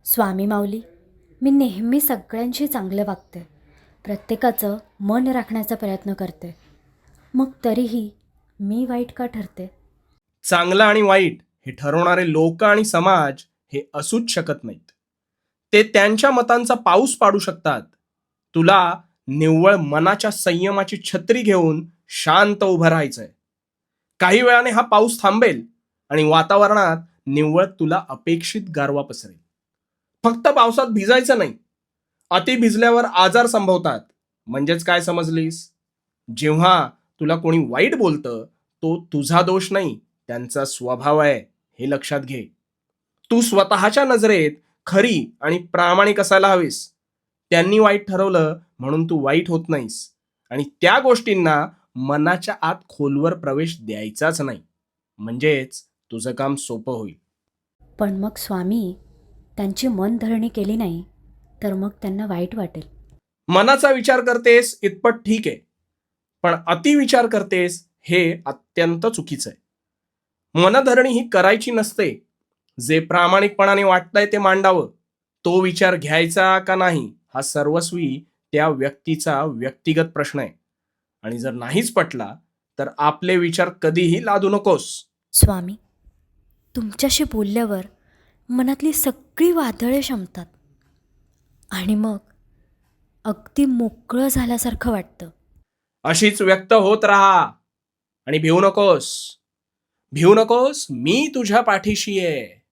स्वामी माऊली, मी नेहमी सगळ्यांशी चांगले वागते, प्रत्येकाचं मन राखण्याचा प्रयत्न करते. मग तरीही मी वाईट का ठरते? चांगलं आणि वाईट हे ठरवणारे लोक आणि समाज हे असूच शकत नाहीत. ते त्यांच्या मतांचा पाऊस पाडू शकतात. तुला निव्वळ मनाच्या संयमाची छत्री घेऊन शांत उभं राहायचंय. काही वेळाने हा पाऊस थांबेल आणि वातावरणात निव्वळ तुला अपेक्षित गारवा पसरेल. फक्त पावसात भिजायचं नाही. अति भिजल्यावर आजार संभवतात. म्हणजेच काय समजलीस? जेव्हा तुला कोणी वाईट बोलतं, तो तुझा दोष नाही, त्यांचा स्वभाव आहे, हे लक्षात घे. तू स्वतःच्या नजरेत खरी आणि प्रामाणिक असायला हवीस. त्यांनी वाईट ठरवलं म्हणून तू वाईट होत नाहीस आणि त्या गोष्टींना मनाच्या आत खोलवर प्रवेश द्यायचाच नाही. म्हणजेच तुझं काम सोपं होईल. पण मग स्वामी, त्यांची मनधरणी केली नाही तर मग त्यांना वाईट वाटेल. मनाचा विचार करतेस इतपत ठीक आहे, पण अतिविचार करतेस हे अत्यंत चुकीचं आहे. मनधरणी ही करायची नसते. जे प्रामाणिकपणाने वाटतंय ते मांडावं. तो विचार घ्यायचा का नाही हा सर्वस्वी त्या व्यक्तीचा व्यक्तिगत प्रश्न आहे. आणि जर नाहीच पटला तर आपले विचार कधीही लादू नकोस. स्वामी, तुमच्याशी बोलल्यावर मनातली सगळी वादळे शमतात आणि मग अगदी मोकळं झाल्यासारखं वाटतं. अशीच व्यक्त होत राहा आणि भिवू नकोस. भिवू नकोस, मी तुझ्या पाठीशी आहे.